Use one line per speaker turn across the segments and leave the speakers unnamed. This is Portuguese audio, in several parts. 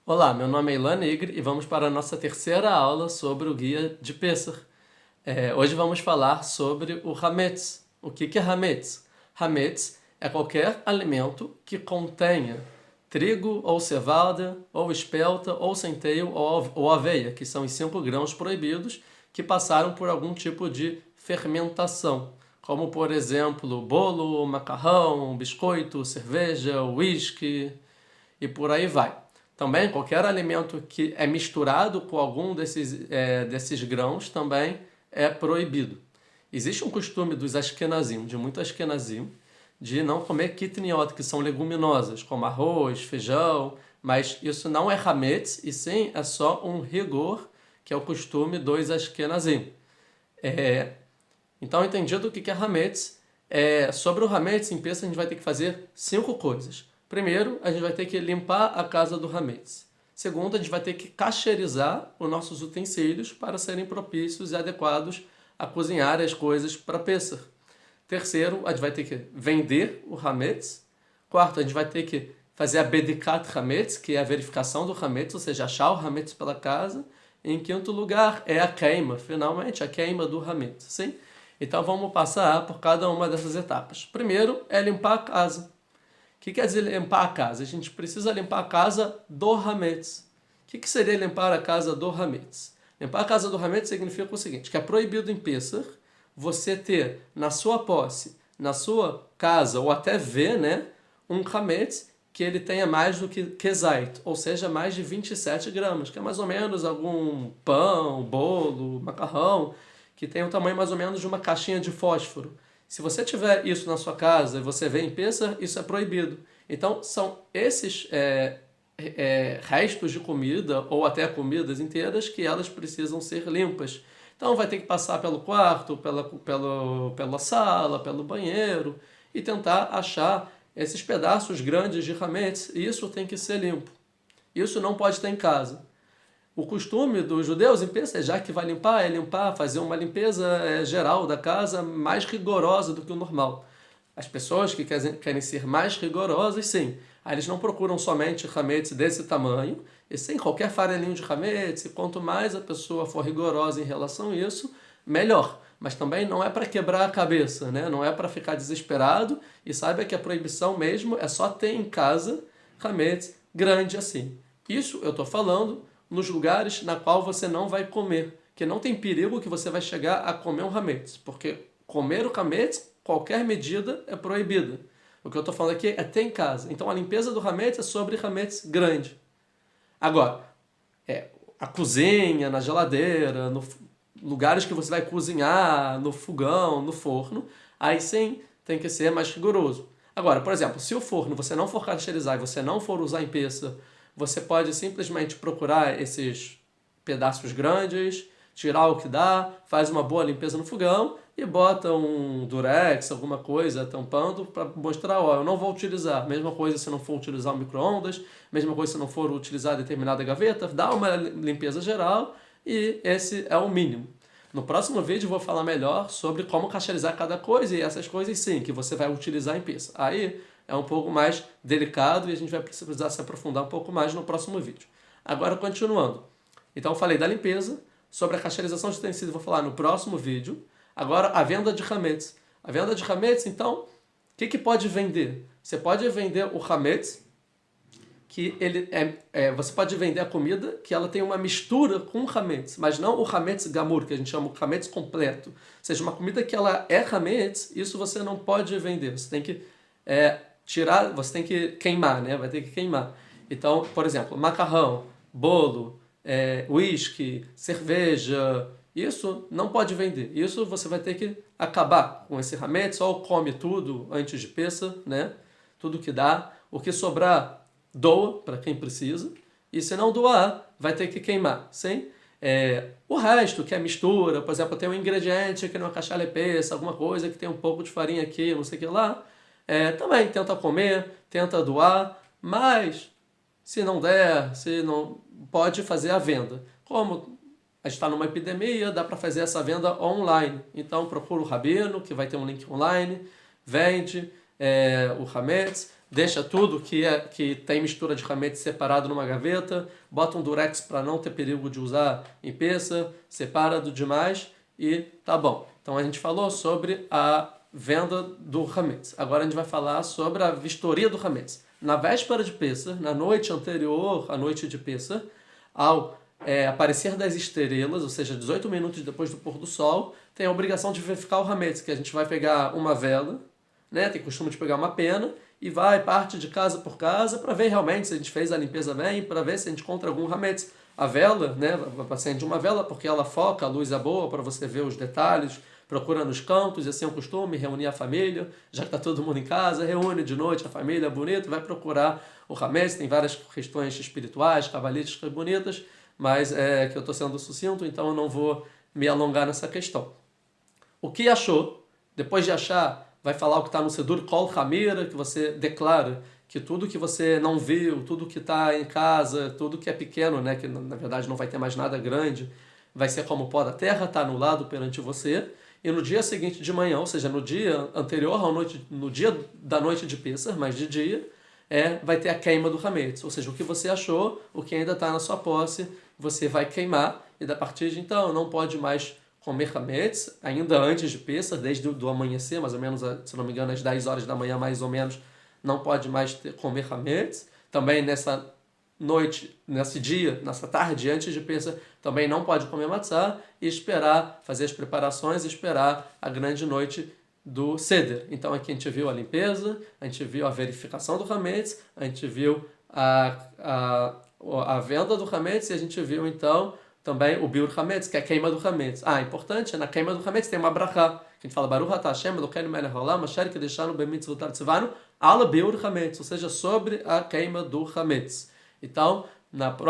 Olá, meu nome é Ilan Nigri e vamos para a nossa terceira aula sobre o guia de Pessah. Hoje vamos falar sobre o Hametz. O que é Hametz? Hametz é qualquer alimento que contenha trigo ou cevada, ou espelta, ou centeio, ou aveia, que são os 5 grãos proibidos que passaram por algum tipo de fermentação, como por exemplo bolo, macarrão, biscoito, cerveja, uísque e por aí vai. Também qualquer alimento que é misturado com algum desses grãos também é proibido. Existe um costume dos Ashkenazim, de muito Ashkenazim, de não comer kitniot, que são leguminosas, como arroz, feijão, mas isso não é hametz, e sim é só um rigor, que é o costume dos Ashkenazim. Então, entendido o que é hametz, sobre o hametz em Pessah a gente vai ter que fazer 5 coisas. Primeiro, a gente vai ter que limpar a casa do hametz. Segundo, a gente vai ter que kasherizar os nossos utensílios para serem propícios e adequados a cozinhar as coisas para Pessah. Terceiro, a gente vai ter que vender o hametz. Quarto, a gente vai ter que fazer a bedikat hametz, que é a verificação do hametz, ou seja, achar o hametz pela casa. E em quinto lugar, é a queima, finalmente, a queima do hametz. Sim? Então vamos passar por cada uma dessas etapas. Primeiro é limpar a casa. O que quer dizer limpar a casa? A gente precisa limpar a casa do hametz. O que seria limpar a casa do hametz? Limpar a casa do hametz significa o seguinte, que é proibido em Pessah você ter na sua posse, na sua casa, ou até ver, né, um hametz que ele tenha mais do que kezait, ou seja, mais de 27 gramas, que é mais ou menos algum pão, bolo, macarrão, que tem o tamanho mais ou menos de uma caixinha de fósforo. Se você tiver isso na sua casa e você vê em Pessah, isso é proibido. Então, são esses restos de comida, ou até comidas inteiras, que elas precisam ser limpas. Então, vai ter que passar pelo quarto, pela sala, pelo banheiro, e tentar achar esses pedaços grandes de hametz, e isso tem que ser limpo. Isso não pode estar em casa. O costume dos judeus em Pessah, já que vai limpar, é limpar, fazer uma limpeza geral da casa mais rigorosa do que o normal. As pessoas que querem ser mais rigorosas, sim. Aí eles não procuram somente hametz desse tamanho, e sim qualquer farelinho de hametz, e quanto mais a pessoa for rigorosa em relação a isso, melhor. Mas também não é para quebrar a cabeça, né? Não é para ficar desesperado, e saiba que a proibição mesmo é só ter em casa hametz grande assim. Isso eu estou falando nos lugares na qual você não vai comer, que não tem perigo que você vai chegar a comer um hametz, porque comer o hametz, qualquer medida é proibida. O que eu estou falando aqui é ter em casa. Então a limpeza do hametz é sobre hametz grande. Agora, a cozinha, na geladeira, lugares que você vai cozinhar, no fogão, no forno, aí sim tem que ser mais rigoroso. Agora, por exemplo, se o forno você não for cacherizar e você não for usar em Pessah, você pode simplesmente procurar esses pedaços grandes, tirar o que dá, faz uma boa limpeza no fogão e bota um durex, alguma coisa tampando para mostrar, ó, eu não vou utilizar. Mesma coisa se não for utilizar o micro-ondas, mesma coisa se não for utilizar determinada gaveta, dá uma limpeza geral e esse é o mínimo. No próximo vídeo eu vou falar melhor sobre como cacherizar cada coisa e essas coisas sim, que você vai utilizar em Pessah. Aí é um pouco mais delicado e a gente vai precisar se aprofundar um pouco mais no próximo vídeo. Agora, continuando. Então, eu falei da limpeza, sobre a cacherização de utensílios, vou falar no próximo vídeo. Agora, a venda de hametz. A venda de hametz, então, o que pode vender? Você pode vender o hametz, que ele você pode vender a comida que ela tem uma mistura com o hametz, mas não o hametz gamur, que a gente chama o hametz completo. Ou seja, uma comida que ela é hametz, isso você não pode vender. Você tem que tirar, você tem que queimar, né? Vai ter que queimar. Então, por exemplo, macarrão, bolo, uísque, cerveja, isso não pode vender. Isso você vai ter que acabar com esse hametz, ou come tudo antes de Pessah, né? Tudo que dá. O que sobrar, doa para quem precisa. E se não doar, vai ter que queimar, sim? O resto, que é mistura, por exemplo, tem um ingrediente que não é cachale Pessah, alguma coisa que tem um pouco de farinha aqui, não sei o que lá, também tenta comer, tenta doar, mas se não der, se não pode fazer a venda. Como a gente está numa epidemia, dá para fazer essa venda online. Então procura o rabino, que vai ter um link online, vende o hametz, deixa tudo que tem mistura de hametz separado numa gaveta, bota um durex para não ter perigo de usar em Pessah, separa do demais e tá bom. Então a gente falou sobre a venda do hametz. Agora a gente vai falar sobre a vistoria do hametz. Na véspera de Pessah, na noite anterior à noite de Pessah, ao aparecer das estrelas, ou seja, 18 minutos depois do pôr do sol, tem a obrigação de verificar o hametz, que a gente vai pegar uma vela, né, tem costume de pegar uma pena, e vai parte de casa por casa para ver realmente se a gente fez a limpeza bem, para ver se a gente encontra algum hametz. A vela, né, acende uma vela porque ela foca, a luz é boa para você ver os detalhes, procura nos cantos, e assim é um costume, reunir a família, já que está todo mundo em casa, reúne de noite a família, bonito, vai procurar o hametz, tem várias questões espirituais, cabalísticas bonitas, mas que eu estou sendo sucinto, então eu não vou me alongar nessa questão. O que achou? Depois de achar, vai falar o que está no Sedur Kol Hamira, que você declara que tudo que você não viu, tudo que está em casa, tudo que é pequeno, né, que na verdade não vai ter mais nada grande, vai ser como o pó da terra, está anulado perante você. E no dia seguinte de manhã, ou seja, no dia anterior à noite, no dia da noite de Pessah, mas de dia, vai ter a queima do hametz. Ou seja, o que você achou, o que ainda está na sua posse, você vai queimar. E da partir de então, não pode mais comer hametz, ainda antes de Pessah, desde o amanhecer, mais ou menos, se não me engano, às 10 horas da manhã, mais ou menos, não pode mais comer hametz. Também nessa noite, nesse dia, nessa tarde antes de Pessah, também não pode comer matzá e esperar, fazer as preparações e esperar a grande noite do Seder. Então aqui a gente viu a limpeza, a gente viu a verificação do hametz, a gente viu a venda do hametz e a gente viu então também o biur hametz, que é a queima do hametz. Importante, na queima do hametz tem uma brachá, que a gente fala Baruch atah Hashem Elokeinu melech haolam asher kideshanu b'mitzvotav tzivanu ala biur hametz, ou seja, sobre a queima do hametz. Então,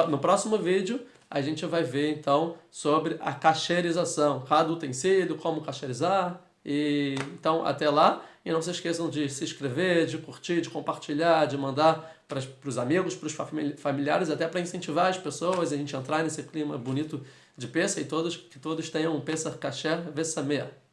no próximo vídeo, a gente vai ver então sobre a cacherização, cada utensílio, como cacherizar. E então, até lá, e não se esqueçam de se inscrever, de curtir, de compartilhar, de mandar para os amigos, para os familiares, até para incentivar as pessoas a gente entrar nesse clima bonito de Pessah e que todos tenham um Pessah kasher v'sameach.